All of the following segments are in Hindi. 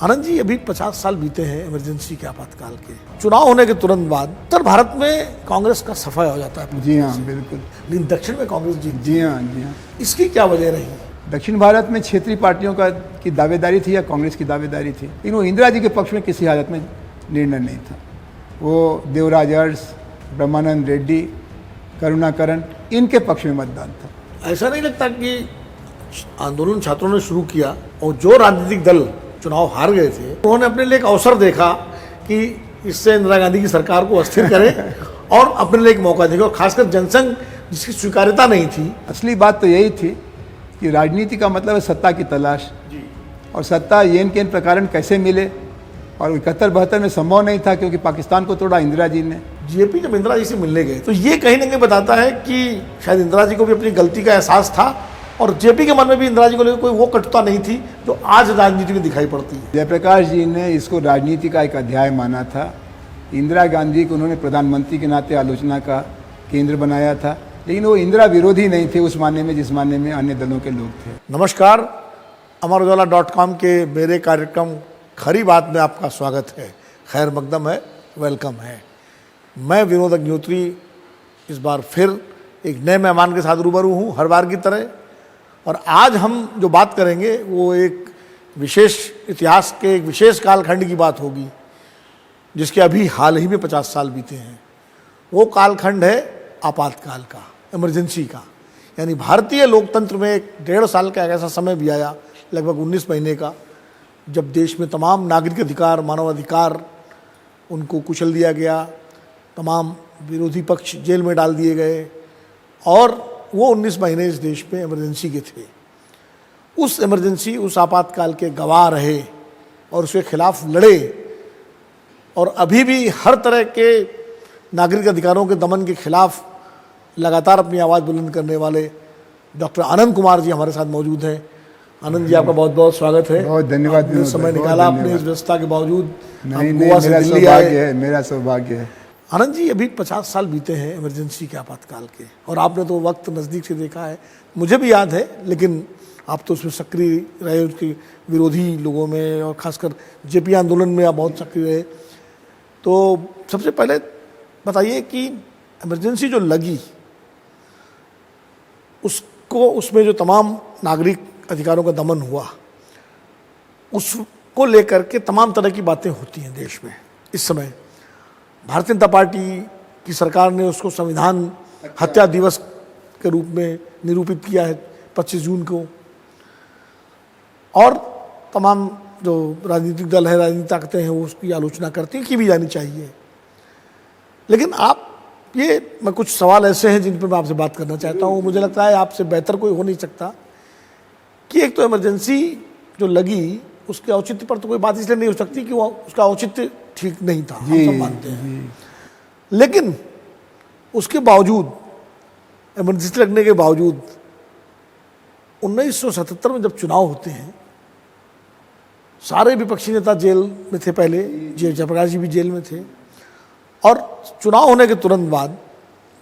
आनंद जी, अभी 50 साल बीते हैं इमरजेंसी के, आपातकाल के। चुनाव होने के तुरंत बाद उत्तर भारत में कांग्रेस का सफाया हो जाता है। जी हाँ, बिल्कुल। लेकिन दक्षिण में कांग्रेस जीत। जी हाँ, जी हाँ। इसकी क्या वजह रही? दक्षिण भारत में क्षेत्रीय पार्टियों की दावेदारी थी या कांग्रेस की दावेदारी थी, लेकिन वो इंदिरा जी के पक्ष में किसी हालत में निर्णय नहीं था। वो देवराज अरस, ब्रह्मानंद रेड्डी, करुणाकरण, इनके पक्ष में मतदान था। ऐसा नहीं लगता कि आंदोलन छात्रों ने शुरू किया और जो राजनीतिक दल चुनाव हार गए थे उन्होंने अपने लिए एक अवसर देखा कि इससे इंदिरा गांधी की सरकार को अस्थिर करें और अपने लिए एक मौका देखें, और खासकर जनसंघ जिसकी स्वीकार्यता नहीं थी। असली बात तो यही थी कि राजनीति का मतलब है सत्ता की तलाश, और सत्ता येन केन प्रकार कैसे मिले, और 71-72 में संभव नहीं था क्योंकि पाकिस्तान को तोड़ा इंदिरा जी ने। जेपी जब इंदिरा जी से मिलने गए तो ये कहीं ना कहीं बताता है कि शायद इंदिरा जी को भी अपनी गलती का एहसास था, और जेपी के मन में भी इंदिरा जी को लेकर कोई वो कटुता नहीं थी जो आज राजनीति में दिखाई पड़ती है। जयप्रकाश जी ने इसको राजनीति का एक अध्याय माना था। इंदिरा गांधी को उन्होंने प्रधानमंत्री के नाते आलोचना का केंद्र बनाया था, लेकिन वो इंदिरा विरोधी नहीं थे उस मानने में जिस मानने में अन्य दलों के लोग थे। नमस्कार, अमरउजाला.com के मेरे कार्यक्रम खरी बात में आपका स्वागत है। खैर मकदम है, वेलकम है। मैं विनोद अग्निहोत्री इस बार फिर एक नए मेहमान के साथ रूबरू हूँ, हर बार की तरह। और आज हम जो बात करेंगे वो एक विशेष इतिहास के एक विशेष कालखंड की बात होगी, जिसके अभी हाल ही में 50 साल बीते हैं। वो कालखंड है आपातकाल का, इमरजेंसी का। यानी भारतीय लोकतंत्र में एक 1.5 साल का एक ऐसा समय भी आया, लगभग 19 महीने का, जब देश में तमाम नागरिक अधिकार, मानवाधिकार उनको कुचल दिया गया, तमाम विरोधी पक्ष जेल में डाल दिए गए, और वो 19 महीने इस देश में इमरजेंसी के थे। उस इमरजेंसी, उस आपातकाल के गवाह रहे और उसके खिलाफ लड़े, और अभी भी हर तरह के नागरिक अधिकारों के दमन के खिलाफ लगातार अपनी आवाज़ बुलंद करने वाले डॉक्टर आनंद कुमार जी हमारे साथ मौजूद हैं। आनंद जी, आपका बहुत बहुत स्वागत है। बहुत धन्यवाद। समय निकाला आपने इस व्यवस्था के बावजूद। नहीं, मेरा सौभाग्य है। आनंद जी, अभी 50 साल बीते हैं इमरजेंसी के, आपातकाल के, और आपने तो वक्त नज़दीक से देखा है, मुझे भी याद है, लेकिन आप तो उसमें सक्रिय रहे, उसके विरोधी लोगों में, और खासकर जेपी आंदोलन में आप बहुत सक्रिय रहे। तो सबसे पहले बताइए कि इमरजेंसी जो लगी उसको, उसमें जो तमाम नागरिक अधिकारों का दमन हुआ, उसको लेकर के तमाम तरह की बातें होती हैं देश में इस समय। भारतीय जनता पार्टी की सरकार ने उसको संविधान हत्या दिवस के रूप में निरूपित किया है 25 जून को, और तमाम जो राजनीतिक दल है, राजनीतिक ताकतें हैं, वो उसकी आलोचना करती हैं, की भी जानी चाहिए। लेकिन मैं कुछ सवाल ऐसे हैं जिन पर मैं आपसे बात करना चाहता हूँ। मुझे लगता है आपसे बेहतर कोई हो नहीं सकता कि एक तो इमरजेंसी जो लगी उसके औचित्य पर तो कोई बात इसलिए नहीं हो सकती कि वो उसका औचित्य ठीक नहीं था, हम सब मानते हैं। लेकिन उसके बावजूद, इमरजेंसी लगने के बावजूद, 1977 में जब चुनाव होते हैं, सारे विपक्षी नेता जेल में थे। पहले जयप्रकाश जी भी जेल में थे, और चुनाव होने के तुरंत बाद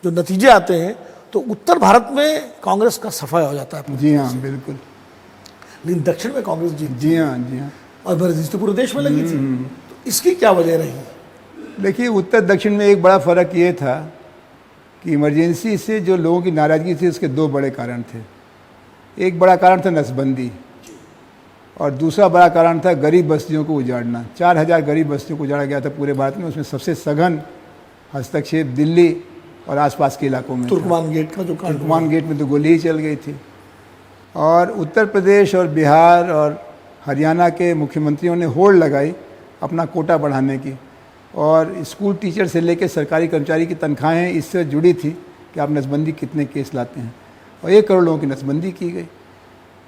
जो नतीजे आते हैं तो उत्तर भारत में कांग्रेस का सफाया हो जाता है। जी हाँ, बिल्कुल। लेकिन दक्षिण में कांग्रेस जीत। जी हाँ, जी हाँ। और इमरजेंसी तो पूरे देश में लगी थी, तो इसकी क्या वजह रही? देखिए, उत्तर दक्षिण में एक बड़ा फर्क ये था कि इमरजेंसी से जो लोगों की नाराज़गी थी उसके 2 बड़े कारण थे। एक बड़ा कारण था नसबंदी, और दूसरा बड़ा कारण था गरीब बस्तियों को उजाड़ना। 4000 गरीब बस्तियों को उजाड़ा गया था पूरे भारत में। उसमें सबसे सघन हस्तक्षेप दिल्ली और आसपास के इलाकों में। तुर्कमान गेट का जो कांड, तुर्कमान गेट में तो गोली ही चल गई थी। और उत्तर प्रदेश और बिहार और हरियाणा के मुख्यमंत्रियों ने होड़ लगाई अपना कोटा बढ़ाने की, और स्कूल टीचर से लेकर सरकारी कर्मचारी की तनख्वाहें इससे जुड़ी थी कि आप नसबंदी कितने केस लाते हैं, और 1 करोड़ लोगों की नसबंदी की गई।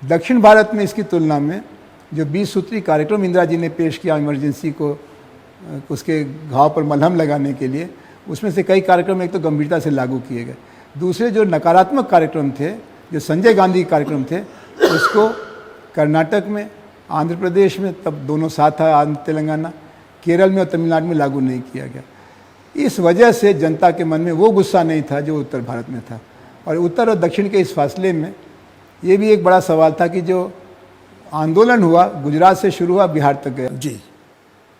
दक्षिण भारत में इसकी तुलना में जो 20 सूत्री कार्यक्रम इंदिरा जी ने पेश किया इमरजेंसी को, उसके घाव पर मलहम लगाने के लिए, उसमें से कई कार्यक्रम एक तो गंभीरता से लागू किए गए। दूसरे जो नकारात्मक कार्यक्रम थे, जो संजय गांधी कार्यक्रम थे, उसको कर्नाटक में, आंध्र प्रदेश में, तब दोनों साथ था, आंध्र तेलंगाना, केरल में और तमिलनाडु में लागू नहीं किया गया। इस वजह से जनता के मन में वो गुस्सा नहीं था जो उत्तर भारत में था। और उत्तर और दक्षिण के इस फासले में ये भी एक बड़ा सवाल था कि जो आंदोलन हुआ, गुजरात से शुरू हुआ, बिहार तक गया, जी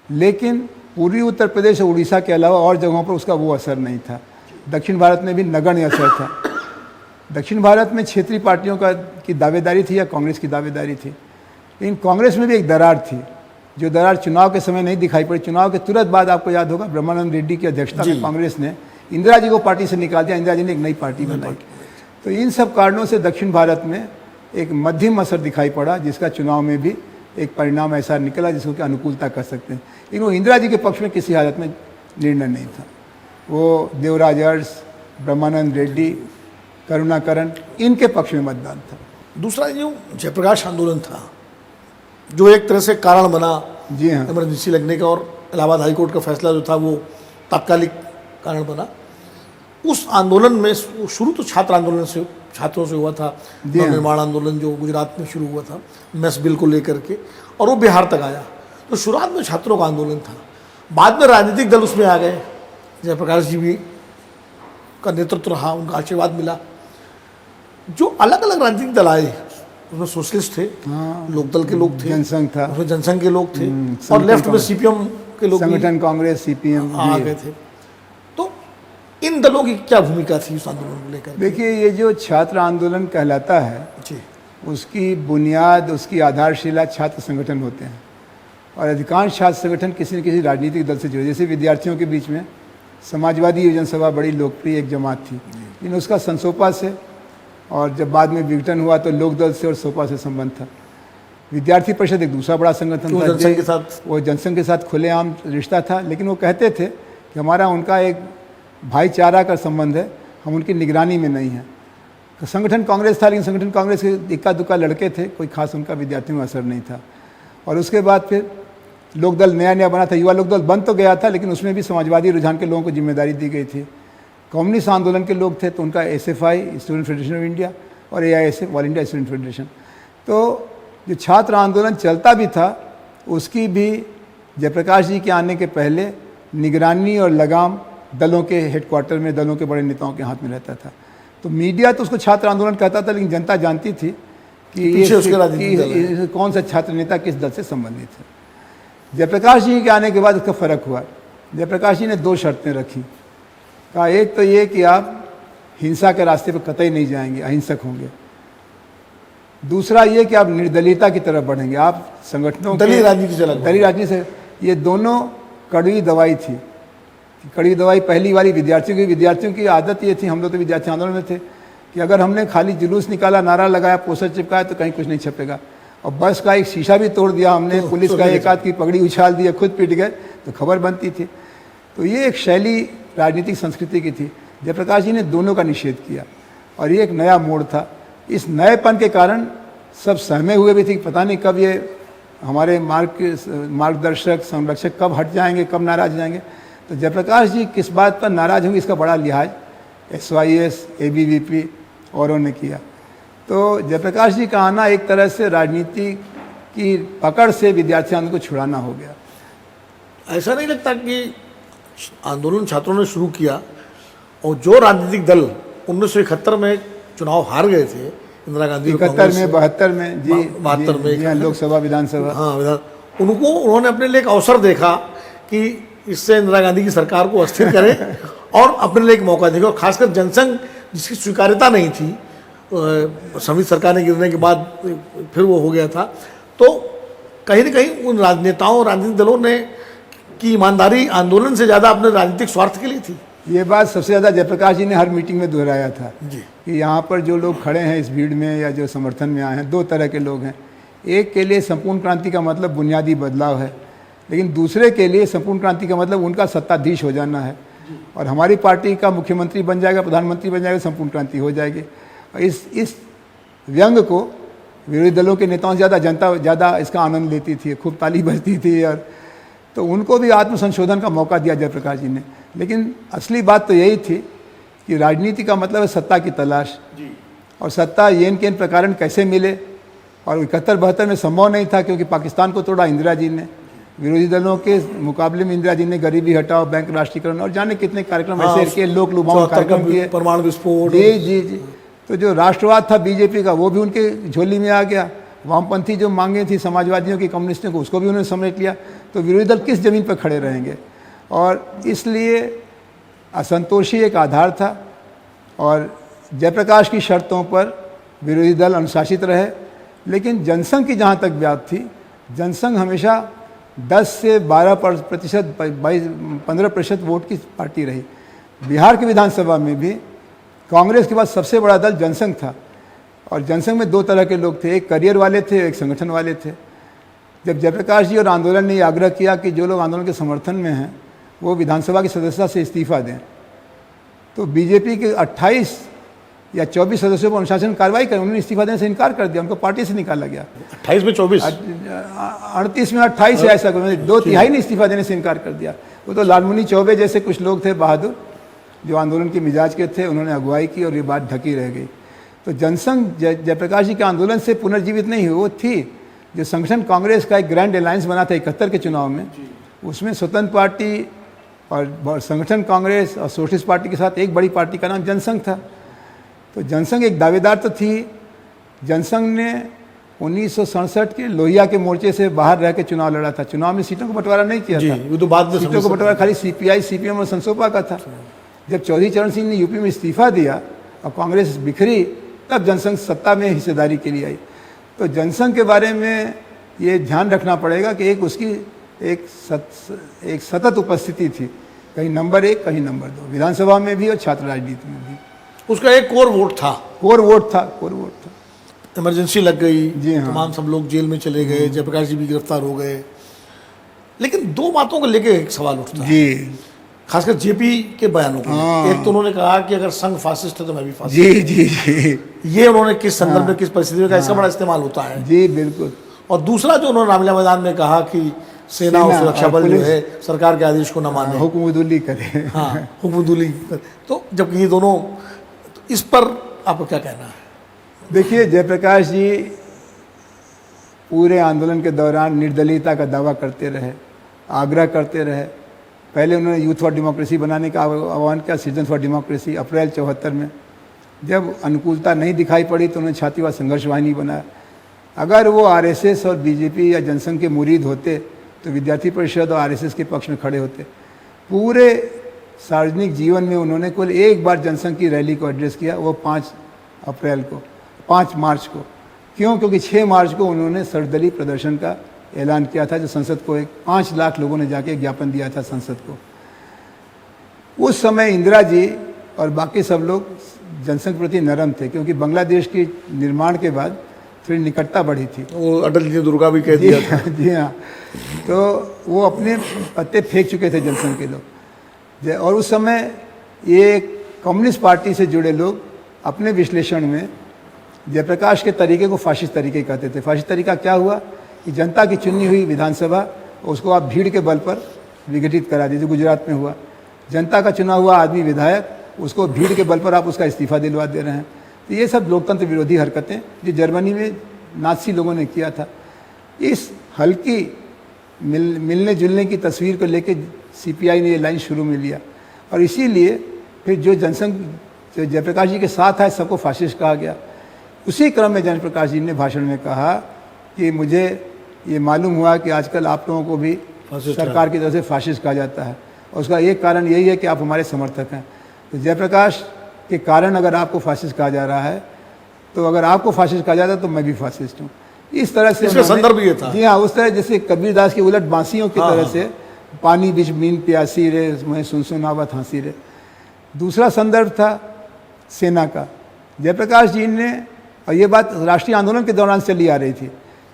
लेकिन पूर्वी उत्तर प्रदेश और उड़ीसा के अलावा और जगहों पर उसका वो असर नहीं था। दक्षिण भारत में भी नगण्य असर था। दक्षिण भारत में क्षेत्रीय पार्टियों की दावेदारी थी या कांग्रेस की दावेदारी थी, लेकिन कांग्रेस में भी एक दरार थी, जो दरार चुनाव के समय नहीं दिखाई पड़ी। चुनाव के तुरंत बाद आपको याद होगा ब्रह्मानंद रेड्डी की अध्यक्षता में कांग्रेस ने इंदिरा जी को पार्टी से निकाल दिया, इंदिरा जी ने एक नई पार्टी बनाई। तो इन सब कारणों से दक्षिण भारत में एक मध्यम असर दिखाई पड़ा, जिसका चुनाव में भी एक परिणाम ऐसा निकला जिसको कि अनुकूलता कर सकते हैं। लेकिन वो इंदिरा जी के पक्ष में किसी हालत में निर्णय नहीं था। वो देवराज अरस, ब्रह्मानंद रेड्डी, करुणाकरण, इनके पक्ष में मतदान था। दूसरा जो जयप्रकाश आंदोलन था, जो एक तरह से कारण बना जी हाँ, इमरजेंसी लगने का, और इलाहाबाद हाईकोर्ट का फैसला जो था वो तात्कालिक कारण बना। उस आंदोलन में शुरू तो छात्र आंदोलन से, छात्रों से हुआ था, निर्माण आंदोलन जो गुजरात में शुरू हुआ था मेस बिल को लेकर के, और वो बिहार तक आया। तो शुरुआत में छात्रों का आंदोलन था, बाद में राजनीतिक दल उसमें आ गए, जयप्रकाश जी भी का नेतृत्व रहा, उनका आशीर्वाद मिला। जो अलग अलग राजनीतिक दल आए उसमें सोशलिस्ट थे, लोकदल के लोग थे, जनसंघ था, उसमें जनसंघ के लोग थे, और लेफ्ट में सीपीएम के लोग भी संगठन कांग्रेस, सीपीएम आ गए थे। तो इन दलों की क्या भूमिका थी उस आंदोलन को लेकर? देखिए, ये जो छात्र आंदोलन कहलाता है, जी, उसकी बुनियाद, उसकी आधारशिला छात्र संगठन होते हैं, और अधिकांश छात्र संगठन किसी न किसी राजनीतिक दल से जुड़े। जैसे विद्यार्थियों के बीच में समाजवादी युवजन सभा बड़ी लोकप्रिय एक जमात थी, लेकिन उसका संसोपा से, और जब बाद में विघटन हुआ तो लोकदल से और सोपा से संबंध था। विद्यार्थी परिषद एक दूसरा बड़ा संगठन था, जनसंघ के साथ, वो जनसंघ के साथ खुलेआम रिश्ता था, लेकिन वो कहते थे कि हमारा उनका एक भाईचारा का संबंध है, हम उनकी निगरानी में नहीं हैं। तो संगठन कांग्रेस था, लेकिन संगठन कांग्रेस के इक्का दुक्का लड़के थे, कोई खास उनका विद्यार्थियों में असर नहीं था। और उसके बाद फिर लोकदल नया नया बना था, युवा लोकदल बन तो गया था, लेकिन उसमें भी समाजवादी रुझान के लोगों को जिम्मेदारी दी गई थी। कम्युनिस्ट आंदोलन के लोग थे तो उनका SFI, student federation of India, और AISF, all India student federation. तो जो छात्र आंदोलन चलता भी था, उसकी भी जयप्रकाश जी के आने के पहले निगरानी और लगाम दलों के हेडक्वार्टर में, दलों के बड़े नेताओं के हाथ में रहता था। तो मीडिया तो उसको छात्र आंदोलन कहता था, लेकिन जनता जानती थी कि कौन सा छात्र नेता किस दल से संबंधित है। जयप्रकाश जी के आने के बाद उसका फर्क हुआ। जयप्रकाश जी ने दो शर्तें रखी। कहा, एक तो ये कि आप हिंसा के रास्ते पर कतई नहीं जाएंगे, अहिंसक होंगे। दूसरा ये कि आप निर्दलीयता की तरफ बढ़ेंगे, आप संगठनों दलीय राजनीति से अलग, दलीय राजनीति से। ये दोनों कड़वी दवाई थी। कड़वी दवाई पहली वाली विद्यार्थियों की आदत ये थी, हम लोग तो विद्यार्थी आंदोलन में थे, कि अगर हमने खाली जुलूस निकाला, नारा लगाया, पोस्टर चिपकाया तो कहीं कुछ नहीं छपेगा। और बस का एक शीशा भी तोड़ दिया हमने, पुलिस का एक आध की पगड़ी उछाल दिया, खुद पिट गए तो खबर बनती थी। तो ये एक शैली राजनीतिक संस्कृति की थी। जयप्रकाश जी ने दोनों का निषेध किया, और ये एक नया मोड़ था। इस नएपन के कारण सब सहमे हुए भी थे कि पता नहीं कब ये हमारे मार्गदर्शक, संरक्षक कब हट जाएंगे, कब नाराज हो जाएंगे। तो जयप्रकाश जी किस बात पर नाराज होंगे, इसका बड़ा लिहाज SYS, ABVP औरों ने किया। तो जयप्रकाश जी का आना एक तरह से राजनीति की पकड़ से विद्यार्थी आंदोलन को छुड़ाना हो गया। ऐसा नहीं लगता कि आंदोलन छात्रों ने शुरू किया, और जो राजनीतिक दल 1971 में चुनाव हार गए थे, इंदिरा गांधी 71 में, 72 में, जी 72 में, लोकसभा, विधानसभा, हाँ उन्होंने अपने लिए एक अवसर देखा कि इससे इंदिरा गांधी की सरकार को अस्थिर करें और अपने लिए एक मौका देखें। और खासकर जनसंघ, जिसकी स्वीकार्यता नहीं थी, समिति सरकार ने गिरने के बाद फिर वो हो गया था। तो कहीं ना कहीं उन राजनेताओं, राजनीतिक दलों ने की ईमानदारी आंदोलन से ज़्यादा अपने राजनीतिक स्वार्थ के लिए थी। ये बात सबसे ज़्यादा जयप्रकाश जी ने हर मीटिंग में दोहराया था जी, कि यहाँ पर जो लोग खड़े हैं इस भीड़ में या जो समर्थन में आए हैं, दो तरह के लोग हैं। एक के लिए संपूर्ण क्रांति का मतलब बुनियादी बदलाव है, लेकिन दूसरे के लिए संपूर्ण क्रांति का मतलब उनका सत्ताधीश हो जाना है, और हमारी पार्टी का मुख्यमंत्री बन जाएगा, प्रधानमंत्री बन जाएगा, संपूर्ण क्रांति हो जाएगी। और इस व्यंग को विरोधी दलों के नेताओं से ज़्यादा जनता ज़्यादा इसका आनंद लेती थी, खूब ताली बजती थी, और तो उनको भी आत्मसंशोधन का मौका दिया जयप्रकाश जी ने। लेकिन असली बात तो यही थी कि राजनीति का मतलब है सत्ता की तलाश, और सत्ता येन केन प्रकार कैसे मिले, और 71-72 में संभव नहीं था, क्योंकि पाकिस्तान को तोड़ा इंदिरा जी ने। विरोधी दलों के मुकाबले में इंदिरा जी ने गरीबी हटाओ, बैंक राष्ट्रीयकरण और जाने कितने कार्यक्रम ऐसे के लोक लुभाऊ कार्यक्रम किए, परमाणु विस्फोट, जी जी जी। तो जो राष्ट्रवाद था बीजेपी का, वो भी उनके झोली में आ गया, वामपंथी जो मांगे थी समाजवादियों की, कम्युनिस्टों को, उसको भी उन्होंने समेट लिया। तो विरोधी दल किस ज़मीन पर खड़े रहेंगे? और इसलिए असंतोष ही एक आधार था। और जयप्रकाश की शर्तों पर विरोधी दल अनुशासित रहे। लेकिन जनसंघ की जहाँ तक बात थी, जनसंघ हमेशा 10 से 12%, 15% वोट की पार्टी रही। बिहार की विधानसभा में भी कांग्रेस के बाद सबसे बड़ा दल जनसंघ था। और जनसंघ में 2 तरह के लोग थे, एक करियर वाले थे, एक संगठन वाले थे। जब जयप्रकाश जी और आंदोलन ने आग्रह किया कि जो लोग आंदोलन के समर्थन में हैं वो विधानसभा की सदस्यता से इस्तीफा दें, तो बीजेपी के 28 या 24 सदस्यों पर अनुशासन कार्रवाई करें, उन्होंने इस्तीफा देने से इनकार कर दिया, उनको पार्टी से निकाला गया। 28 में 24, 38 में 28 है, ऐसा 2/3 ने इस्तीफा देने से इनकार कर दिया। वो तो लालमुनि चौबे जैसे कुछ लोग थे बहादुर, जो आंदोलन के मिजाज के थे, उन्होंने अगुवाई की और ये बात ढकी रह गई। तो जनसंघ जयप्रकाश जी के आंदोलन से पुनर्जीवित नहीं हुई, वो थी जो संगठन कांग्रेस का एक ग्रैंड अलायंस बना था 71 के चुनाव में। उसमें स्वतंत्र पार्टी और संगठन कांग्रेस और सोशलिस्ट पार्टी के साथ एक बड़ी पार्टी का नाम जनसंघ था। तो जनसंघ एक दावेदार तो थी। जनसंघ ने 1967 के लोहिया के मोर्चे से बाहर रह के चुनाव लड़ा था। चुनाव में सीटों को बंटवारा नहीं किया था, वो तो बाद में सीटों को बंटवारा खाली सीपीआई, सीपीएम और संसोपा का था। जब चौधरी चरण सिंह ने यूपी में इस्तीफा दिया और कांग्रेस बिखरी, तब जनसंघ सत्ता में हिस्सेदारी के लिए आई। तो जनसंघ के बारे में ये ध्यान रखना पड़ेगा कि एक उसकी एक सतत उपस्थिति थी, कहीं नंबर 1 कहीं नंबर 2, विधानसभा में भी और छात्र राजनीति में भी। उसका एक कोर वोट था, कोर वोट था। इमरजेंसी लग गई, जी हाँ। तमाम सब लोग जेल में चले गए, जयप्रकाश जी भी गिरफ्तार हो गए। लेकिन 2 बातों को लेके एक सवाल उठता है, जी, खासकर जेपी के बयानों को। हाँ। एक तो उन्होंने कहा कि अगर संघ फासिस्ट है तो मैं भी फासिस्ट। जी। ये उन्होंने किस संदर्भ में, किस परिस्थिति में, इसका बड़ा इस्तेमाल होता है। जी बिल्कुल। और दूसरा जो उन्होंने रामलीला मैदान में कहा कि सेना और सुरक्षा बल जो है सरकार के आदेश को न माने, हुक्मदुली करे। हाँ, हुक्मदुली। तो जब ये दोनों, तो इस पर आपको क्या कहना है? देखिए, जयप्रकाश जी पूरे आंदोलन के दौरान निर्दलीयता का दावा करते रहे, आग्रह करते रहे। पहले उन्होंने यूथ फॉर डेमोक्रेसी बनाने का आह्वान किया, सिटीजन फॉर डेमोक्रेसी, अप्रैल 74 में। जब अनुकूलता नहीं दिखाई पड़ी तो उन्होंने छातीवाद संघर्ष वाहिनी बनाया। अगर वो आरएसएस और बीजेपी या जनसंघ के मुरीद होते तो विद्यार्थी परिषद और आरएसएस के पक्ष में खड़े होते। पूरे सार्वजनिक जीवन में उन्होंने केवल एक बार जनसंघ की रैली को एड्रेस किया, वो 5 मार्च को। क्यों? क्योंकि 6 मार्च को उन्होंने सर्वदलीय प्रदर्शन का ऐलान किया था, जो संसद को 5 लाख लोगों ने जाके ज्ञापन दिया था संसद को। उस समय इंदिरा जी और बाकी सब लोग जनसंघ प्रति नरम थे, क्योंकि बांग्लादेश के निर्माण के बाद थोड़ी निकटता बढ़ी थी। वो अटल जी ने दुर्गा भी कह दिया था। जी हाँ। तो वो अपने पत्ते फेंक चुके थे जनसंघ के लोग। और उस समय ये कम्युनिस्ट पार्टी से जुड़े लोग अपने विश्लेषण में जयप्रकाश के तरीके को फाशिस्ट तरीके कहते थे। फाशिस्ट तरीका क्या हुआ कि जनता की चुनी हुई विधानसभा, उसको आप भीड़ के बल पर विघटित करा दीजिए। गुजरात में हुआ, जनता का चुना हुआ आदमी विधायक, उसको भीड़ के बल पर आप उसका इस्तीफा दिलवा दे रहे हैं। तो ये सब लोकतंत्र विरोधी हरकतें जो जर्मनी में नाज़ी लोगों ने किया था। इस हल्की मिलने जुलने की तस्वीर को लेके सीपीआई ने ये लाइन शुरू में लिया, और इसीलिए फिर जो जनसंघ जो जयप्रकाश जी के साथ आए सबको फाशिस्ट कहा गया। उसी क्रम में जयप्रकाश जी ने भाषण में कहा कि मुझे ये मालूम हुआ कि आजकल आप लोगों को भी सरकार की तरफ से फाशिस्ट कहा जाता है, और उसका एक कारण यही है कि आप हमारे समर्थक हैं। तो जयप्रकाश के कारण अगर आपको फाशिस्ट कहा जा रहा है, तो अगर आपको फाशिस्ट कहा जाता है तो मैं भी फाशिस्ट हूँ। इस तरह से इसका संदर्भ ये था। जी हाँ, उस तरह जैसे कबीरदास की उलट बांसियों की तरह से, पानी बीच मीन प्यासी रे, मैं सुन सुनावत हंसी रे। दूसरा संदर्भ था सेना का। जयप्रकाश जी ने, और ये बात राष्ट्रीय आंदोलन के दौरान चली आ रही थी,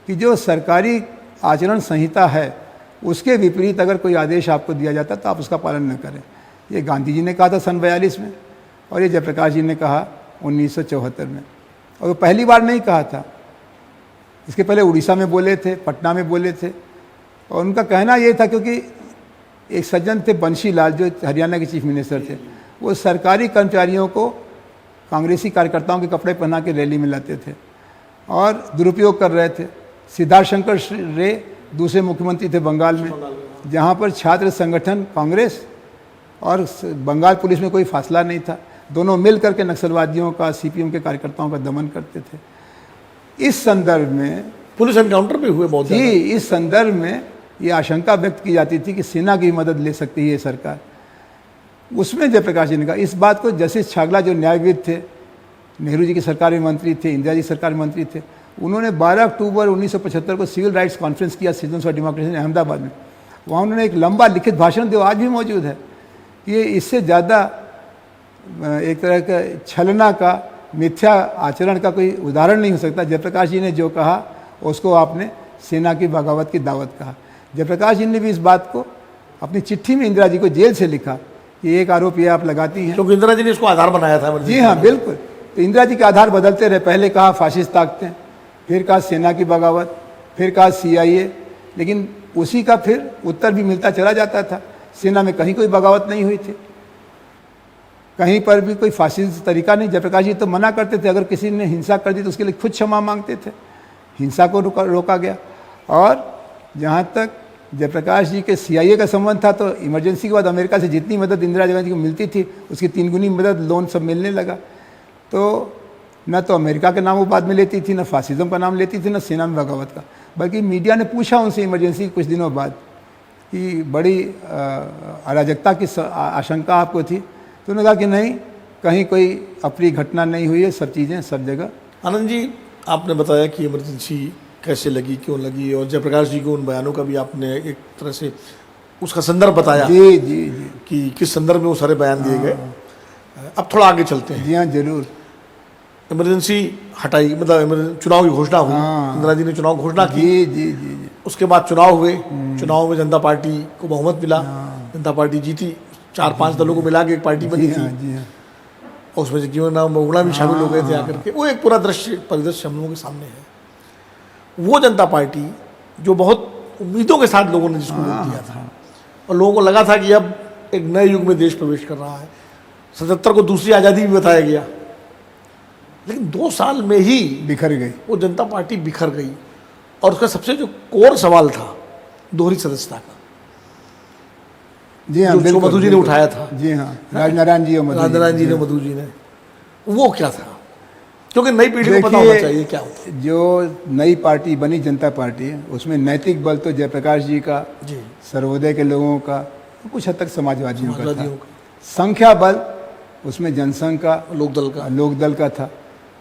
कि जो सरकारी आचरण संहिता है उसके विपरीत अगर कोई आदेश आपको दिया जाता तो आप उसका पालन न करें। ये गांधी जी ने कहा था सन 42 में, और ये जयप्रकाश जी ने कहा 1974 में। और वो पहली बार नहीं कहा था, इसके पहले उड़ीसा में बोले थे, पटना में बोले थे। और उनका कहना ये था, क्योंकि एक सज्जन थे बंशी लाल जो हरियाणा के चीफ मिनिस्टर थे, वो सरकारी कर्मचारियों को कांग्रेसी कार्यकर्ताओं के कपड़े पहना के रैली में लाते थे और दुरुपयोग कर रहे थे। सिद्धार्थ शंकर रे दूसरे मुख्यमंत्री थे बंगाल में, जहाँ पर छात्र संगठन कांग्रेस और बंगाल पुलिस में कोई फासला नहीं था। दोनों मिल करके नक्सलवादियों का, सीपीएम के कार्यकर्ताओं का दमन करते थे। इस संदर्भ में पुलिस एनकाउंटर भी हुए बहुत जी, ज़्यादा। इस संदर्भ में ये आशंका व्यक्त की जाती थी कि सेना की मदद ले सकती है सरकार। उसमें जयप्रकाश जी ने कहा, इस बात को जस्टिस छागला जो न्यायविद थे, नेहरू जी की सरकार में मंत्री थे, इंदिरा जी सरकार में मंत्री थे, उन्होंने 12 अक्टूबर 1975 को सिविल राइट्स कॉन्फ्रेंस किया सिटीजन्स फॉर डेमोक्रेसी ने अहमदाबाद में। वहाँ उन्होंने एक लंबा लिखित भाषण दिया, आज भी मौजूद है। ये इससे ज़्यादा एक तरह का छलना का, मिथ्या आचरण का कोई उदाहरण नहीं हो सकता। जयप्रकाश जी ने जो कहा उसको आपने सेना की बगावत की दावत कहा। जयप्रकाश जी ने भी इस बात को अपनी चिट्ठी में इंदिरा जी को जेल से लिखा कि एक आरोप ये आप लगाती हैं, क्योंकि इंदिरा जी ने इसको आधार बनाया था। जी हाँ बिल्कुल। तो इंदिरा जी के आधार बदलते रहे, पहले कहा फाशिस्ट ताकतें, फिर कहा सेना की बगावत, फिर कहा CIA, लेकिन उसी का फिर उत्तर भी मिलता चला जाता था। सेना में कहीं कोई बगावत नहीं हुई थी, कहीं पर भी कोई फाशिस्ट तरीका नहीं। जयप्रकाश जी तो मना करते थे, अगर किसी ने हिंसा कर दी तो उसके लिए खुद क्षमा मांगते थे, हिंसा को रोका गया। और जहाँ तक जयप्रकाश जी के CIA का संबंध था, तो इमरजेंसी के बाद अमेरिका से जितनी मदद इंदिरा गांधी को मिलती थी उसकी 3 गुनी मदद, लोन सब मिलने लगा। तो न तो अमेरिका के नाम वो बाद में लेती थी, न फासिज्म का नाम लेती थी, न सेना में बगावत का। बल्कि मीडिया ने पूछा उनसे इमरजेंसी कुछ दिनों बाद कि बड़ी अराजकता की आशंका आपको थी, तो उन्होंने कहा कि नहीं, कहीं कोई अप्रिय घटना नहीं हुई है, सब चीज़ें सब जगह। आनंद जी, आपने बताया कि इमरजेंसी कैसे लगी, क्यों लगी, और जयप्रकाश जी को उन बयानों का भी आपने एक तरह से उसका संदर्भ बताया। जी जी जी, कि किस संदर्भ में वो सारे बयान दिए गए। अब थोड़ा आगे चलते हैं। जी हाँ जरूर। इमरजेंसी हटाई, मतलब चुनाव की घोषणा हुई। इंदिरा जी ने चुनाव घोषणा की। जी जी जी जी। उसके बाद चुनाव हुए। चुनाव में जनता पार्टी को बहुमत मिला, जनता पार्टी जीती। 4-5 दलों को मिला के एक पार्टी बनी थी। जी हाँ। और उसमें से क्यों ना महुड़ा भी शामिल हो गए थे आकर के। वो एक पूरा परिदृश्य हम लोगों के सामने है। वो जनता पार्टी जो बहुत उम्मीदों के साथ लोगों ने जिसको वोट दिया था, और लोगों को लगा था कि अब एक नए युग में देश प्रवेश कर रहा है। 77 को दूसरी आज़ादी भी बताया गया, लेकिन 2 साल में ही बिखर गई वो जनता पार्टी बिखर गई। और उसका सबसे जो कोर सवाल था दोहरी सदस्यता का, जी हाँ, जो मधु जी ने उठाया था। जी हाँ, राजनारायण जी और राजनारायण जी ने, मधु जी ने, वो क्या था? क्योंकि नई पीढ़ी को पता होना चाहिए क्या होता है। जो नई पार्टी बनी जनता पार्टी है, उसमें नैतिक बल तो जयप्रकाश जी का, जी, सर्वोदय के लोगों का, कुछ हद तक समाजवादियों का था। का, संख्या बल उसमें जनसंघ का, लोकदल का था।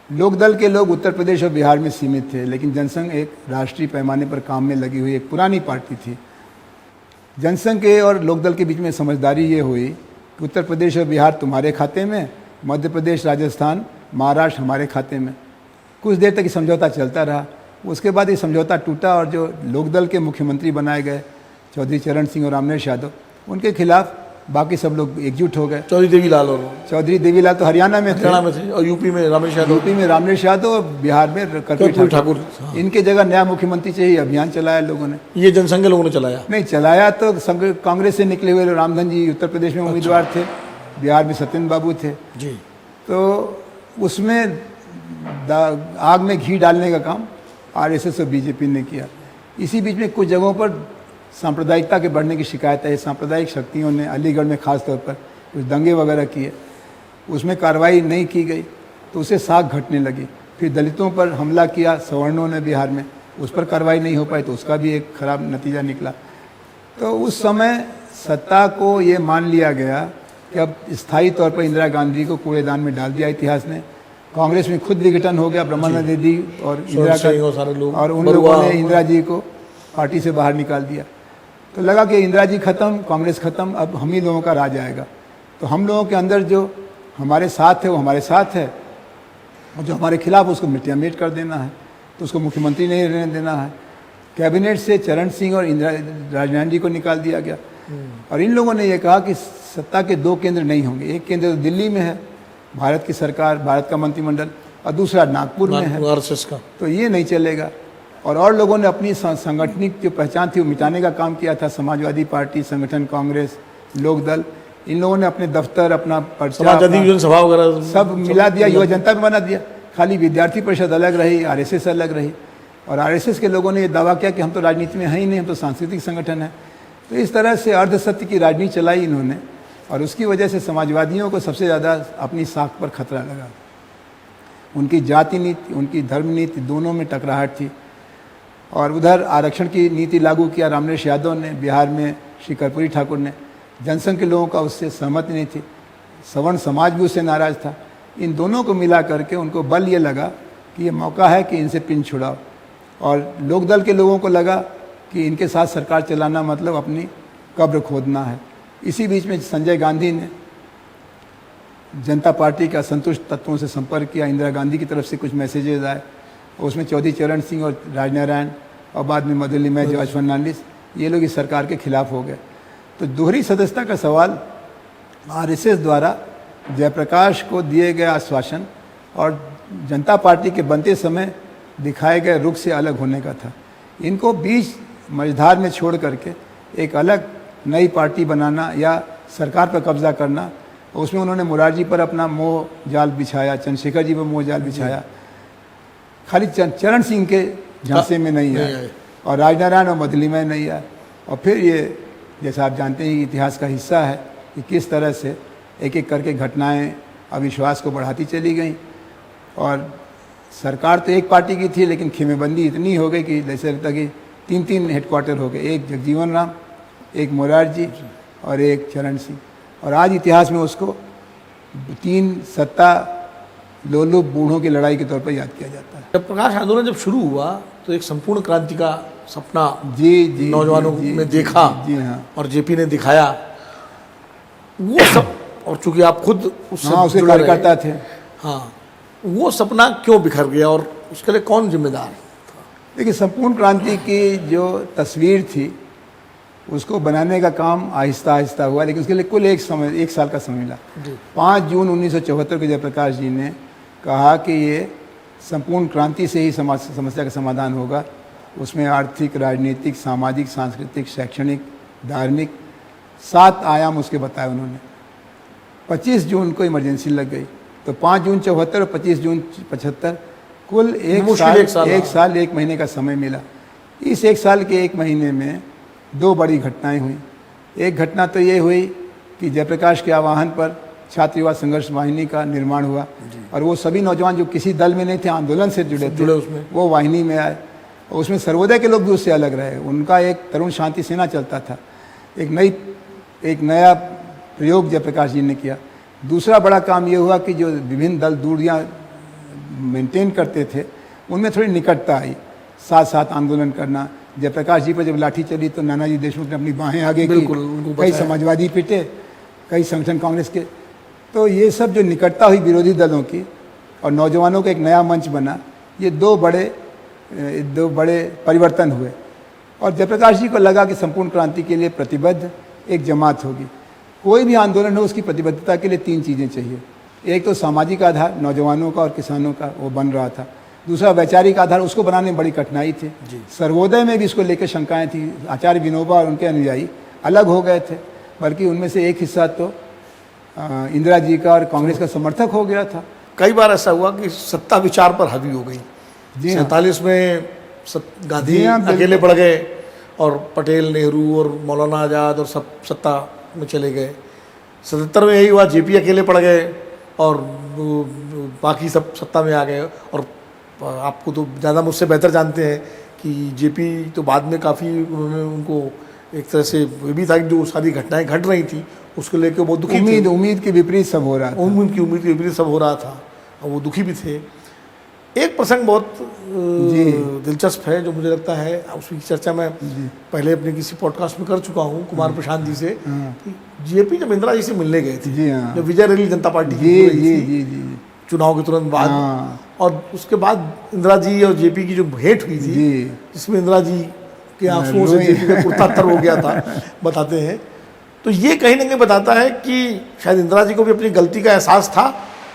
लोकदल के लोग उत्तर प्रदेश और बिहार में सीमित थे, लेकिन जनसंघ एक राष्ट्रीय पैमाने पर काम में लगी हुई एक पुरानी पार्टी थी। जनसंघ के और लोकदल के बीच में समझदारी ये हुई कि उत्तर प्रदेश और बिहार तुम्हारे खाते में, मध्य प्रदेश, राजस्थान, महाराष्ट्र हमारे खाते में। कुछ देर तक ये समझौता चलता रहा। उसके बाद ये समझौता टूटा और जो लोकदल के मुख्यमंत्री बनाए गए चौधरी चरण सिंह और रामनेश यादव, उनके खिलाफ बाकी सब लोग एकजुट हो गए। चौधरी देवीलाल तो हरियाणा में थे, और यूपी में रामेश यादव, और बिहार में कर्पूरी ठाकुर। इनके जगह नया मुख्यमंत्री चाहिए, अभियान चलाया लोगों ने। ये जनसंघ के लोगों ने चलाया? नहीं चलाया, तो कांग्रेस से निकले हुए रामधन जी उत्तर प्रदेश में उम्मीदवार थे, बिहार में सत्येंद्र बाबू थे जी। तो उसमें आग में घी डालने का काम RSS और BJP ने किया। इसी बीच में कुछ जगहों पर सांप्रदायिकता के बढ़ने की शिकायत है। सांप्रदायिक शक्तियों ने अलीगढ़ में खास तौर पर कुछ दंगे वगैरह किए, उसमें कार्रवाई नहीं की गई तो उससे साख घटने लगी। फिर दलितों पर हमला किया सवर्णों ने बिहार में, उस पर कार्रवाई नहीं हो पाई तो उसका भी एक खराब नतीजा निकला। तो उस समय सत्ता को ये मान लिया गया कि अब स्थायी तौर पर इंदिरा गांधी को कूड़ेदान में डाल दिया इतिहास ने। कांग्रेस में खुद विघटन हो गया, ब्रह्मानंद रेड्डी और इंदिरा और उन लोगों ने इंदिरा जी को पार्टी से बाहर निकाल दिया। तो लगा कि इंदिरा जी खत्म, कांग्रेस खत्म, अब हम ही लोगों का राज आएगा। तो हम लोगों के अंदर जो हमारे साथ है वो हमारे साथ है, और जो हमारे खिलाफ उसको मिट कर देना है, तो उसको मुख्यमंत्री नहीं रहने देना है। कैबिनेट से चरण सिंह और राजनारायण जी को निकाल दिया गया। और इन लोगों ने यह कहा कि सत्ता के 2 केंद्र नहीं होंगे, एक केंद्र तो दिल्ली में है, भारत की सरकार, भारत का मंत्रिमंडल, और दूसरा नागपुर में है, RSS का, तो ये नहीं चलेगा। और लोगों ने अपनी संगठनिक जो पहचान थी वो मिटाने का काम किया था। समाजवादी पार्टी, संगठन, कांग्रेस, लोकदल, इन लोगों ने अपने दफ्तर, अपना पर्चा, सभा वगैरह सब मिला दिया, युवा जनता में बना दिया। खाली विद्यार्थी परिषद अलग रही, RSS अलग रही। और RSS के लोगों ने ये दावा किया कि हम तो राजनीति में हैं ही नहीं, हम तो सांस्कृतिक संगठन है। तो इस तरह से अर्धसत्य की राजनीति चलाई इन्होंने, और उसकी वजह से समाजवादियों को सबसे ज़्यादा अपनी साख पर खतरा लगा। उनकी जाति नीति, उनकी धर्म नीति, दोनों में टकराहट थी। और उधर आरक्षण की नीति लागू किया रामनेश यादव ने, बिहार में श्री कर्पूरी ठाकुर ने। जनसंघ के लोगों का उससे सहमति नहीं थी, सवर्ण समाज भी उससे नाराज़ था। इन दोनों को मिला करके उनको बल ये लगा कि ये मौका है कि इनसे पिन छुड़ाओ। और लोकदल के लोगों को लगा कि इनके साथ सरकार चलाना मतलब अपनी कब्र खोदना है। इसी बीच में संजय गांधी ने जनता पार्टी के असंतुष्ट तत्वों से संपर्क किया। इंदिरा गांधी की तरफ से कुछ मैसेजेस आए, उसमें चौधरी चरण सिंह और राजनारायण और बाद में मदली में जॉर्ज फर्नांडिस, ये लोग इस सरकार के खिलाफ हो गए। तो दोहरी सदस्यता का सवाल आरएसएस द्वारा जयप्रकाश को दिए गए आश्वासन और जनता पार्टी के बनते समय दिखाए गए रुख से अलग होने का था। इनको बीच मझधार में छोड़ करके एक अलग नई पार्टी बनाना या सरकार पर कब्जा करना, उसमें उन्होंने मुरारजी पर अपना मोह जाल बिछाया, चंद्रशेखर जी पर मोह जाल बिछाया, खाली चरण सिंह के झांसे में नहीं आया और राजनारायण और मदली में नहीं आया। और फिर ये जैसा आप जानते हैं इतिहास का हिस्सा है कि किस तरह से एक एक करके घटनाएं अविश्वास को बढ़ाती चली गई। और सरकार तो एक पार्टी की थी, लेकिन खेमेबंदी इतनी हो गई कि जैसे लगता कि तीन तीन हेडक्वार्टर हो गए, एक जगजीवन राम, एक मोरारजी और एक चरण सिंह। और आज इतिहास में उसको तीन सत्ता लोलुप बूढ़ों की लड़ाई के तौर पर याद किया जाता है। जब प्रकाश आंदोलन जब शुरू हुआ तो एक संपूर्ण क्रांति का सपना जी नौजवानों में देखा। जी हाँ, और जेपी ने दिखाया वो सब। और चूंकि आप खुद उससे उसके जुड़े रहे, कार्यकर्ता थे। हाँ, वो सपना क्यों बिखर गया और उसके लिए कौन जिम्मेदार है? देखिए, संपूर्ण क्रांति की जो तस्वीर थी उसको बनाने का काम आहिस्ता आहिस्ता हुआ, लेकिन उसके लिए कुल एक साल का समय मिला। 5 जून 1974 को जयप्रकाश जी ने कहा कि ये संपूर्ण क्रांति से ही समस्या का समाधान होगा। उसमें आर्थिक, राजनीतिक, सामाजिक, सांस्कृतिक, शैक्षणिक, धार्मिक 7 आयाम उसके बताए उन्होंने। 25 जून को इमरजेंसी लग गई, तो 5 जून 74 और 25 जून 75 कुल एक साल 1 महीने का समय मिला। इस 1 साल के 1 महीने में 2 बड़ी घटनाएं हुई। एक घटना तो ये हुई कि जयप्रकाश के आह्वान पर छात्र युवा संघर्ष वाहिनी का निर्माण हुआ और वो सभी नौजवान जो किसी दल में नहीं थे, आंदोलन से जुड़े थे, उसमें वो वाहिनी में आए। और उसमें सर्वोदय के लोग भी उससे अलग रहे। उनका एक तरुण शांति सेना चलता था। एक नया प्रयोग जयप्रकाश जी ने किया। दूसरा बड़ा काम ये हुआ कि जो विभिन्न दल दूरियां मेंटेन करते थे उनमें थोड़ी निकटता आई, साथ साथ आंदोलन करना। जयप्रकाश जी पर जब लाठी चली तो नानाजी देशमुख ने अपनी बाहें आगे की, कई समाजवादी पिटे, कई संगठन कांग्रेस के। तो ये सब जो निकटता हुई विरोधी दलों की और नौजवानों का एक नया मंच बना, ये दो बड़े परिवर्तन हुए। और जयप्रकाश जी को लगा कि संपूर्ण क्रांति के लिए प्रतिबद्ध एक जमात होगी। कोई भी आंदोलन हो उसकी प्रतिबद्धता के लिए 3 चीज़ें चाहिए। एक तो सामाजिक आधार नौजवानों का और किसानों का वो बन रहा था। दूसरा वैचारिक आधार, उसको बनाने में बड़ी कठिनाई थी। सर्वोदय में भी इसको लेकर शंकाएं थी। आचार्य विनोबा और उनके अनुयायी अलग हो गए थे, बल्कि उनमें से एक हिस्सा तो इंदिरा जी का और कांग्रेस का समर्थक हो गया था। कई बार ऐसा हुआ कि सत्ता विचार पर हावी हो गई। 47 में गांधी अकेले पड़ गए और पटेल, नेहरू और मौलाना आज़ाद और सब सत्ता में चले गए। 77 में यही हुआ, जेपी अकेले पड़ गए और बाकी सब सत्ता में आ गए। और आपको तो ज़्यादा मुझसे बेहतर जानते हैं कि जेपी तो बाद में काफ़ी उनको एक तरह से ये भी था कि जो सारी घटनाएं घट रही थी उसको लेकर वो दुखी थे। उम्मीद के विपरीत सब हो रहा था। उम्मीद के विपरीत सब हो रहा था और वो दुखी भी थे। एक प्रसंग बहुत दिलचस्प है जो मुझे लगता है, उसकी चर्चा मैं पहले अपने किसी पॉडकास्ट में कर चुका हूँ कुमार प्रशांत जी से, कि जेपी जब इंदिरा जी से मिलने गए थे, जब विजय रैली जनता पार्टी की चुनाव के तुरंत बाद, और उसके बाद इंदिरा जी और जेपी की जो भेंट हुई थी, जिसमें इंदिरा जी के आंसुओं से जेपी का कुर्ता तर हो गया था, बताते हैं। तो ये कहीं ना कहीं बताता है कि शायद इंदिरा जी को भी अपनी गलती का एहसास था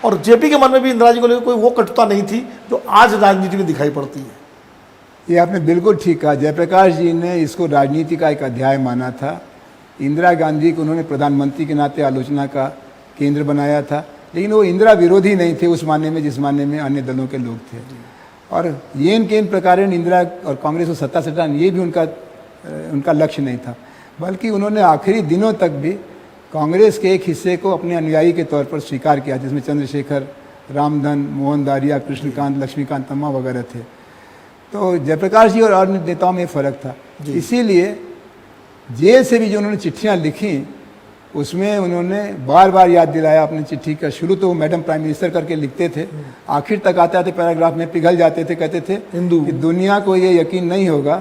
और जेपी के मन में भी इंदिरा जी को लेकर कोई वो कटुता नहीं थी जो आज राजनीति में दिखाई पड़ती है। ये आपने बिल्कुल ठीक कहा। जयप्रकाश जी ने इसको राजनीति का एक अध्याय माना था। इंदिरा गांधी को उन्होंने प्रधानमंत्री के नाते आलोचना का केंद्र बनाया था, लेकिन वो इंदिरा विरोधी नहीं थे उस मानने में जिस मानने में अन्य दलों के लोग थे। और येन केन प्रकार इंदिरा और कांग्रेस को सत्ता से हटाना ये भी उनका लक्ष्य नहीं था, बल्कि उन्होंने आखिरी दिनों तक भी कांग्रेस के एक हिस्से को अपने अनुयायी के तौर पर स्वीकार किया, जिसमें चंद्रशेखर रामधन, मोहन दारिया, कृष्णकांत, लक्ष्मीकांत तम्मा वगैरह थे। तो जयप्रकाश जी और अन्य नेताओं में फ़र्क था। इसीलिए जेल से भी जो उन्होंने चिट्ठियाँ लिखी उसमें उन्होंने बार बार याद दिलाया अपनी चिट्ठी का। शुरू तो मैडम प्राइम मिनिस्टर करके लिखते थे, आखिर तक आते आते पैराग्राफ में पिघल जाते थे, कहते थे हिंदू कि दुनिया को ये यकीन नहीं होगा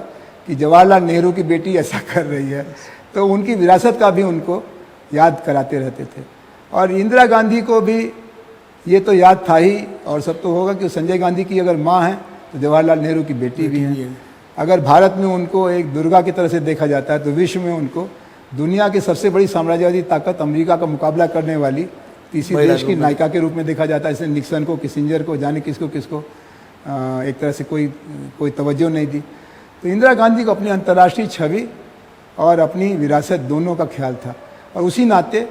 कि जवाहरलाल नेहरू की बेटी ऐसा कर रही है। तो उनकी विरासत का भी उनको याद कराते रहते थे। और इंदिरा गांधी को भी ये तो याद था ही, और सब तो होगा कि संजय गांधी की अगर माँ है तो जवाहरलाल नेहरू की बेटी भी हैं। अगर भारत में उनको एक दुर्गा की तरह से देखा जाता है तो विश्व में उनको दुनिया की सबसे बड़ी साम्राज्यवादी ताकत अमेरिका का मुकाबला करने वाली तीसरी देश की नायिका के रूप में देखा जाता है। जैसे निक्सन को, किसिंजर को, जाने किसको किसको एक तरह से कोई तवज्जो नहीं दी। तो इंदिरा गांधी को अपनी अंतर्राष्ट्रीय छवि और अपनी विरासत दोनों का ख्याल था। और उसी नाते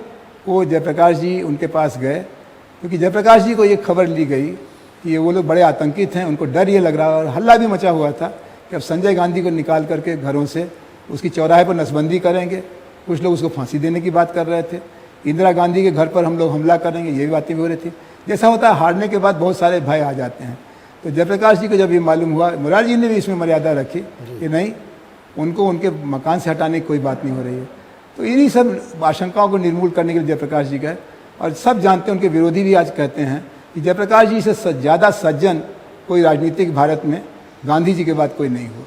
वो जयप्रकाश जी उनके पास गए, क्योंकि जयप्रकाश जी को ये खबर ली गई कि ये वो लोग बड़े आतंकित हैं। उनको डर ये लग रहा और हल्ला भी मचा हुआ था कि अब संजय गांधी को निकाल करके घरों से उसकी चौराहे पर नसबंदी करेंगे। कुछ लोग उसको फांसी देने की बात कर रहे थे। इंदिरा गांधी के घर पर हम लोग हमला करेंगे, ये भी बातें भी हो रही थी। जैसा होता है हारने के बाद बहुत सारे भय आ जाते हैं। तो जयप्रकाश जी को जब ये मालूम हुआ, मुरारजी ने भी इसमें मर्यादा रखी कि नहीं, उनको उनके मकान से हटाने की कोई बात नहीं हो रही है। तो इन्हीं सब आशंकाओं को निर्मूल करने के लिए जयप्रकाश जी गए। और सब जानते हैं, उनके विरोधी भी आज कहते हैं कि जयप्रकाश जी से ज़्यादा सज्जन कोई राजनीतिक भारत में गांधी जी के बाद कोई नहीं हुआ।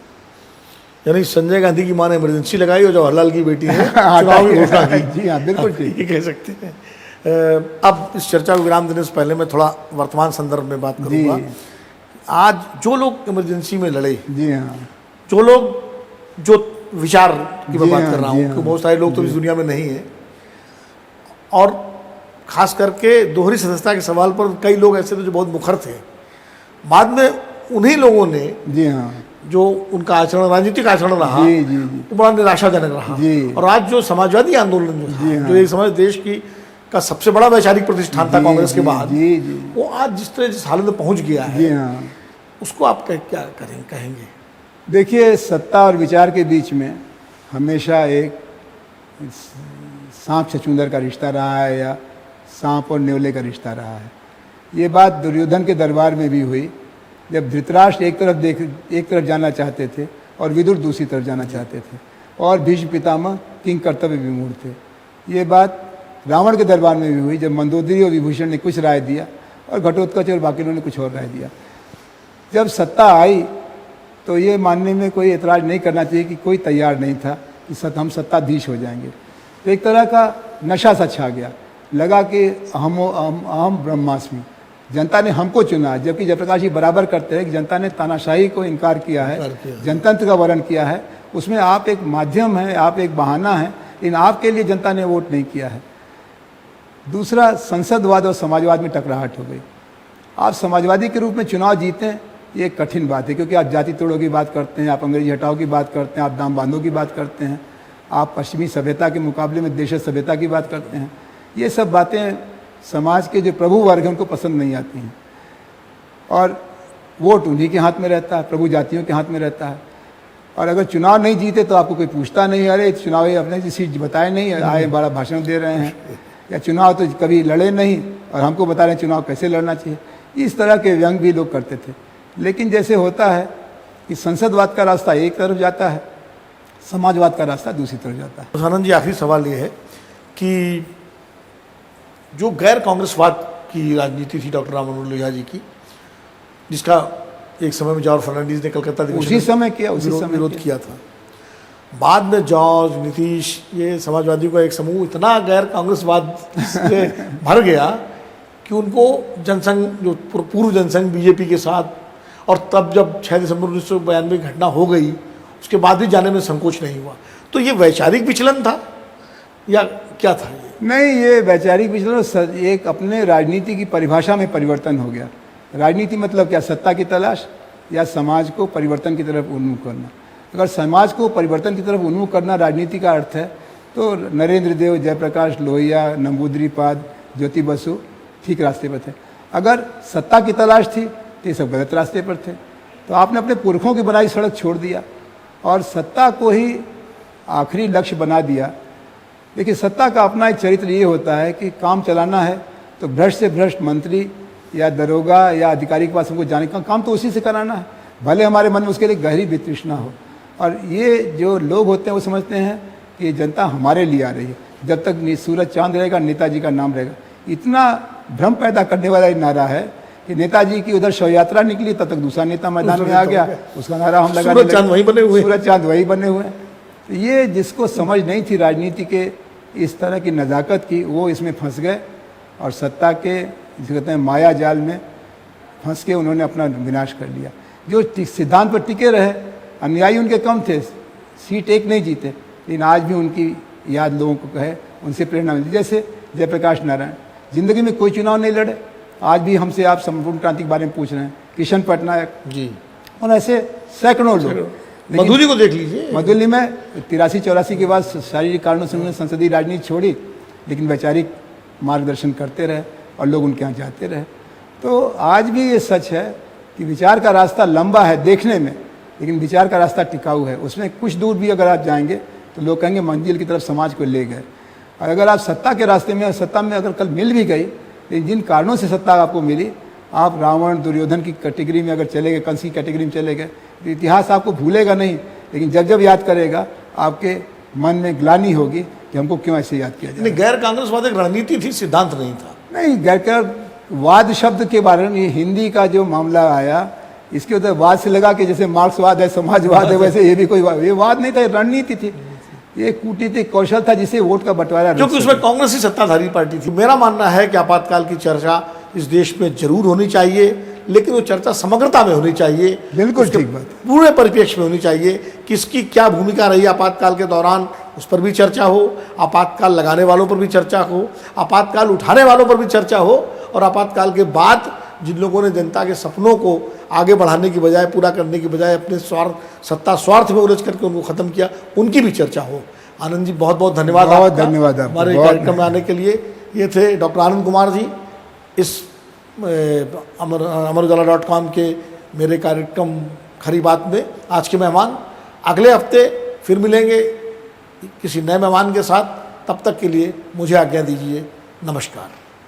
यानी संजय गांधी की मां ने इमरजेंसी लगाई और जवाहरलाल की बेटी ने चुनाव की घोषणा की। जी हाँ, बिल्कुल ठीक, ये कह सकते हैं। अब इस चर्चा को विराम देने से पहले मैं थोड़ा वर्तमान संदर्भ में बात करूंगा। आज जो लोग इमरजेंसी में लड़े, जी हाँ, जो लोग जो विचार की मैं बात कर रहा हूँ कि बहुत सारे लोग तो इस दुनिया में नहीं है, और खास करके दोहरी सदस्यता के सवाल पर कई लोग ऐसे थे जो बहुत मुखर थे। बाद में उन्हीं लोगों ने, जी हाँ, जो उनका आचरण, राजनीतिक आचरण रहा, वो बड़ा निराशाजनक रहा। और आज जो समाजवादी आंदोलन जो था, जो एक समय देश की का सबसे बड़ा वैचारिक प्रतिष्ठान था कांग्रेस के बाद, वो आज जिस हालत में पहुंच गया है, उसको आप क्या कहेंगे? देखिए, सत्ता और विचार के बीच में हमेशा एक सांप छछूंदर का रिश्ता रहा है, या सांप और न्योले का रिश्ता रहा है। ये बात दुर्योधन के दरबार में भी हुई, जब धृतराष्ट्र एक तरफ जाना चाहते थे और विदुर दूसरी तरफ जाना चाहते थे, और भीष्म पितामह किंग कर्तव्य विमूढ़ थे। ये बात रावण के दरबार में भी हुई, जब मंदोदरी और विभूषण ने कुछ राय दिया और घटोत्कच और बाकी लोगों ने कुछ और राय दिया। जब सत्ता आई तो ये मानने में कोई एतराज़ नहीं करना चाहिए कि कोई तैयार नहीं था कि हम सत्ताधीश हो जाएंगे। तो एक तरह का नशा सा छा गया, लगा कि अहम ब्रह्मास्मि, जनता ने हमको चुना। जबकि जयप्रकाश जी बराबर करते हैं कि जनता ने तानाशाही को इनकार किया है, जनतंत्र का वर्ण किया है। उसमें आप एक माध्यम हैं, आप एक बहाना हैं, लेकिन आपके लिए जनता ने वोट नहीं किया है। दूसरा, संसदवाद और समाजवाद में टकराहट हो गई। आप समाजवादी के रूप में चुनाव जीतें, ये एक कठिन बात है, क्योंकि आप जाति तोड़ों की बात करते हैं, आप अंग्रेजी हटाओ की बात करते हैं, आप दाम बांधों की बात करते हैं, आप पश्चिमी सभ्यता के मुकाबले में देश सभ्यता की बात करते हैं। ये सब बातें समाज के जो प्रभु वर्ग हैं उनको पसंद नहीं आती हैं। और वोट उन्हीं के हाथ में रहता है, प्रभु जातियों के हाथ में रहता है। और अगर चुनाव नहीं जीते तो आपको कोई पूछता नहीं, अरे चुनाव अपने सीट बताए नहीं, आए बड़ा भाषण दे रहे हैं, या चुनाव तो कभी लड़े नहीं और हमको बता रहे हैं चुनाव कैसे लड़ना चाहिए। इस तरह के व्यंग भी लोग करते थे। लेकिन जैसे होता है कि संसदवाद का रास्ता एक तरफ जाता है, समाजवाद का रास्ता दूसरी तरफ जाता है। आनंद जी, आखिरी सवाल ये है कि जो गैर कांग्रेसवाद की राजनीति थी डॉक्टर राम मनोहर लोहिया जी की, जिसका एक समय में जॉर्ज फर्नांडीज ने कलकत्ता उसी समय किया, विरोध किया था, बाद में जॉर्ज, नीतीश, ये समाजवादियों का एक समूह इतना गैर कांग्रेसवाद से भर गया कि उनको जनसंघ, जो पूर्व जनसंघ बीजेपी के साथ, और तब जब 6 दिसंबर 1992 घटना हो गई, उसके बाद भी जाने में संकोच नहीं हुआ। तो ये वैचारिक विचलन था या क्या था? नहीं, ये वैचारिक विचलन एक अपने राजनीति की परिभाषा में परिवर्तन हो गया। राजनीति मतलब क्या? सत्ता की तलाश या समाज को परिवर्तन की तरफ उन्मुख करना। अगर समाज को परिवर्तन की तरफ उन्मुख करना राजनीति का अर्थ है तो नरेंद्र देव, जयप्रकाश लोहिया, नंबूदरीपाद, ज्योति बसु ठीक रास्ते पर थे। अगर सत्ता की तलाश थी तो ये सब गलत रास्ते पर थे। तो आपने अपने पुरखों की बनाई सड़क छोड़ दिया और सत्ता को ही आखिरी लक्ष्य बना दिया। देखिए, सत्ता का अपना एक चरित्र ये होता है कि काम चलाना है तो भ्रष्ट से भ्रष्ट मंत्री या दरोगा या अधिकारी के पास हमको जाने का काम तो उसी से कराना है, भले हमारे मन में उसके लिए गहरी वितृष्णा हो। और ये जो लोग होते हैं वो समझते हैं कि ये जनता हमारे लिए आ रही है, जब तक सूरज चांद रहेगा नेताजी का नाम रहेगा। इतना भ्रम पैदा करने वाला ये नारा है कि नेताजी की उधर शव यात्रा निकली तब तक दूसरा नेता मैदान में आ गया, उसका नारा हम लगा, सूरज चांद वही बने हुए, सूरज चांद वही बने हुए। तो ये जिसको समझ नहीं थी राजनीति के इस तरह की नज़ाकत की, वो इसमें फंस गए और सत्ता के जिसे कहते हैं माया जाल में फंस के उन्होंने अपना विनाश कर लिया। जो सिद्धांत पर टिके रहे, अनुयायी उनके कम थे, सीट एक नहीं जीते, लेकिन आज भी उनकी याद लोगों को कहे, उनसे प्रेरणा मिलती। जैसे जयप्रकाश नारायण ज़िंदगी में कोई चुनाव नहीं लड़े, आज भी हमसे आप संपूर्ण क्रांति के बारे में पूछ रहे हैं, किशन पटनायक जी, और ऐसे सैकड़ों लोग। मधुली को देख लीजिए, मधुली में 83-84 के बाद शारीरिक कारणों से उन्होंने संसदीय राजनीति छोड़ी, लेकिन वैचारिक मार्गदर्शन करते रहे और लोग उनके यहाँ जाते रहे। तो आज भी ये सच है कि विचार का रास्ता लंबा है देखने में, लेकिन विचार का रास्ता टिकाऊ है। उसमें कुछ दूर भी अगर आप जाएंगे तो लोग कहेंगे मंजिल की तरफ समाज को ले गए। और अगर आप सत्ता के रास्ते में, सत्ता में अगर कल मिल भी गई, लेकिन जिन कारणों से सत्ता आपको मिली, आप रावण दुर्योधन की कैटेगरी में अगर चले गए, कंस की कैटेगरी में चले गए, तो इतिहास आपको भूलेगा नहीं, लेकिन जब जब याद करेगा आपके मन में ग्लानि होगी कि हमको क्यों ऐसे याद किया जाए। गैर कांग्रेसवाद एक रणनीति थी, सिद्धांत नहीं था। नहीं, गैरवाद शब्द के बारे में हिंदी का जो मामला आया, इसके उधर वाद से लगा कि जैसे मार्क्सवाद है, समाजवाद है, वैसे ये भी कोई ये वाद नहीं था, रणनीति थी, ये कूटनीतिक कौशल था जिसे वोट का बंटवारा, क्योंकि उसमें कांग्रेस ही सत्ताधारी पार्टी थी। मेरा मानना है कि आपातकाल की चर्चा इस देश में जरूर होनी चाहिए, लेकिन वो चर्चा समग्रता में होनी चाहिए, बिल्कुल ठीक बात, पूरे परिप्रेक्ष्य में होनी चाहिए। किसकी क्या भूमिका रही आपातकाल के दौरान, उस पर भी चर्चा हो, आपातकाल लगाने वालों पर भी चर्चा हो, आपातकाल उठाने वालों पर भी चर्चा हो, और आपातकाल के बाद जिन लोगों ने जनता के सपनों को आगे बढ़ाने की बजाय, पूरा करने की बजाय अपने सत्ता स्वार्थ में उलझ करके उनको ख़त्म किया, उनकी भी चर्चा हो। आनंद जी, बहुत बहुत धन्यवाद, बहुत धन्यवाद हमारे कार्यक्रम में आने के लिए। ये थे डॉक्टर आनंद कुमार जी, इस अमर-उजाला.com के मेरे कार्यक्रम खरी बात में आज के मेहमान। अगले हफ्ते फिर मिलेंगे किसी नए मेहमान के साथ, तब तक के लिए मुझे आज्ञा दीजिए, नमस्कार।